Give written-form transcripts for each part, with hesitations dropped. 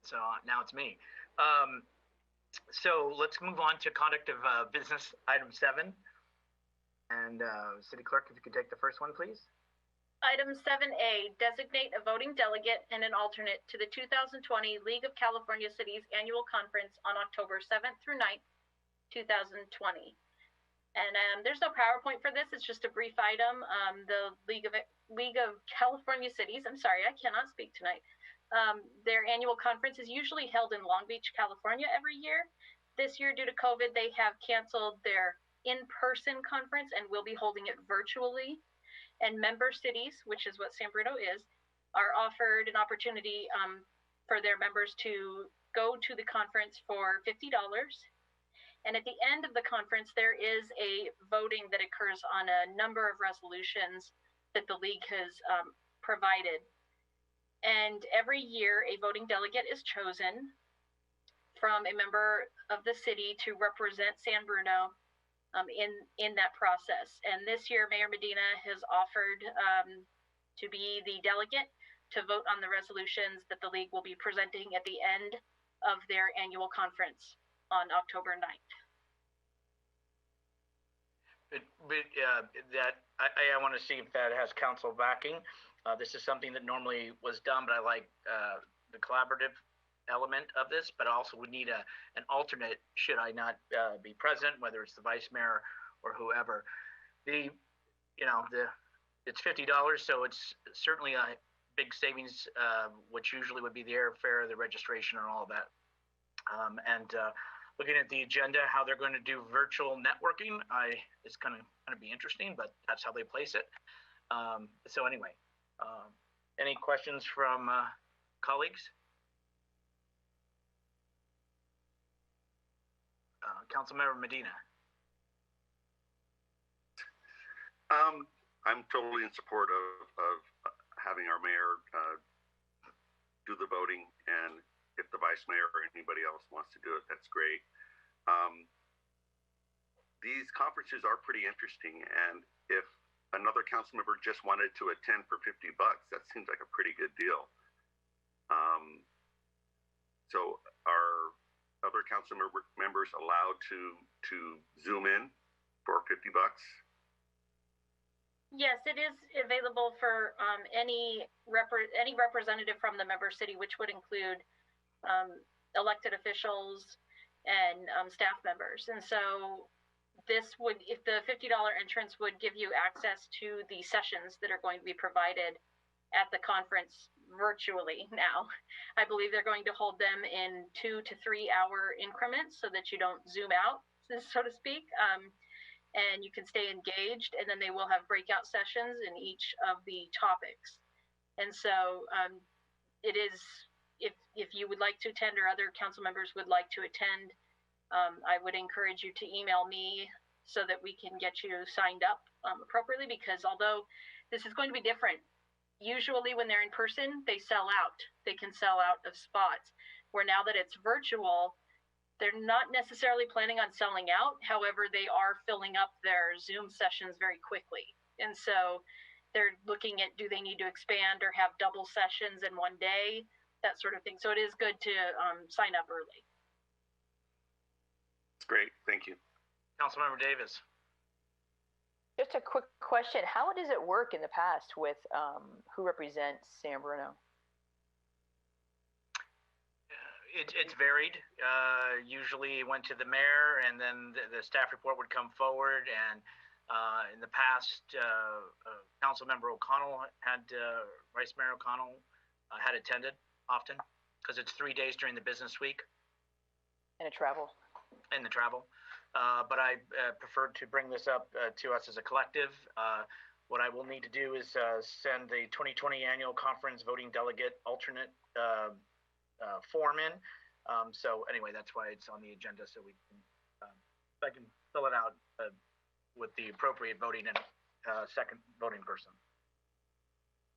So now it's me. So let's move on to conduct of business item 7. And City Clerk, if you could take the first one, please. Item 7A, designate a voting delegate and an alternate to the 2020 League of California Cities Annual Conference on October 7th through 9th, 2020. And there's no PowerPoint for this. It's just a brief item. The League of California Cities, I'm sorry, I cannot speak tonight. Their annual conference is usually held in Long Beach, California every year. This year, due to COVID, they have canceled their in-person conference and will be holding it virtually. And member cities, which is what San Bruno is, are offered an opportunity for their members to go to the conference for $50. And at the end of the conference, there is a voting that occurs on a number of resolutions that the league has provided. And every year, a voting delegate is chosen from a member of the city to represent San Bruno in that process. And this year, Mayor Medina has offered to be the delegate to vote on the resolutions that the league will be presenting at the end of their annual conference on October 9th. I want to see if that has council backing. This is something that normally was done, but I like the collaborative element of this, but also would need an alternate should I not be present, whether it's the vice mayor or whoever. It's $50, so it's certainly a big savings, which usually would be the airfare, the registration, and all of that. Looking at the agenda, how they're going to do virtual networking, it's going to be interesting, but that's how they place it. So anyway, any questions from colleagues? Councilmember Medina. I'm totally in support of having our mayor do the voting, and if the vice mayor or anybody else wants to do it, that's great. These conferences are pretty interesting, and if another council member just wanted to attend for $50, that seems like a pretty good deal. So are other council members allowed to Zoom in for $50? Yes, it is available for any representative from the member city, which would include elected officials and staff members. And so this would, if the $50 entrance would give you access to the sessions that are going to be provided at the conference virtually now. I believe they're going to hold them in 2 to 3 hour increments so that you don't zoom out, so to speak, and you can stay engaged, and then they will have breakout sessions in each of the topics. And so it is, if you would like to attend or other council members would like to attend, I would encourage you to email me so that we can get you signed up appropriately, because although this is going to be different, usually when they're in person, they sell out. They can sell out of spots, where now that it's virtual, they're not necessarily planning on selling out. However, they are filling up their Zoom sessions very quickly. And so they're looking at, do they need to expand or have double sessions in one day, that sort of thing. So it is good to sign up early. That's great, thank you. Councilmember Davis. Just a quick question. How does it work in the past with who represents San Bruno? It's varied. Usually it went to the mayor, and then the staff report would come forward. And in the past, Councilmember O'Connell had, Vice Mayor O'Connell had attended often, because it's 3 days during the business week. And the travel. But I preferred to bring this up to us as a collective. What I will need to do is send the 2020 annual conference voting delegate alternate form in. So anyway, that's why it's on the agenda, so we can, I can fill it out with the appropriate voting and second voting person.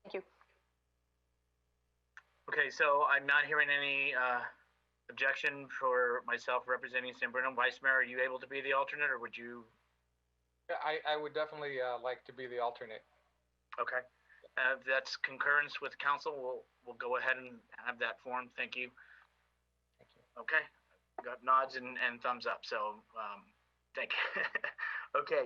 Thank you. Okay, so I'm not hearing any objection for myself representing San Bruno. Vice Mayor, are you able to be the alternate, or would you? Yeah, I would definitely like to be the alternate. Okay, that's concurrence with council. We'll go ahead and have that form. Thank you. Okay, got nods and thumbs up, so, thank you. Okay,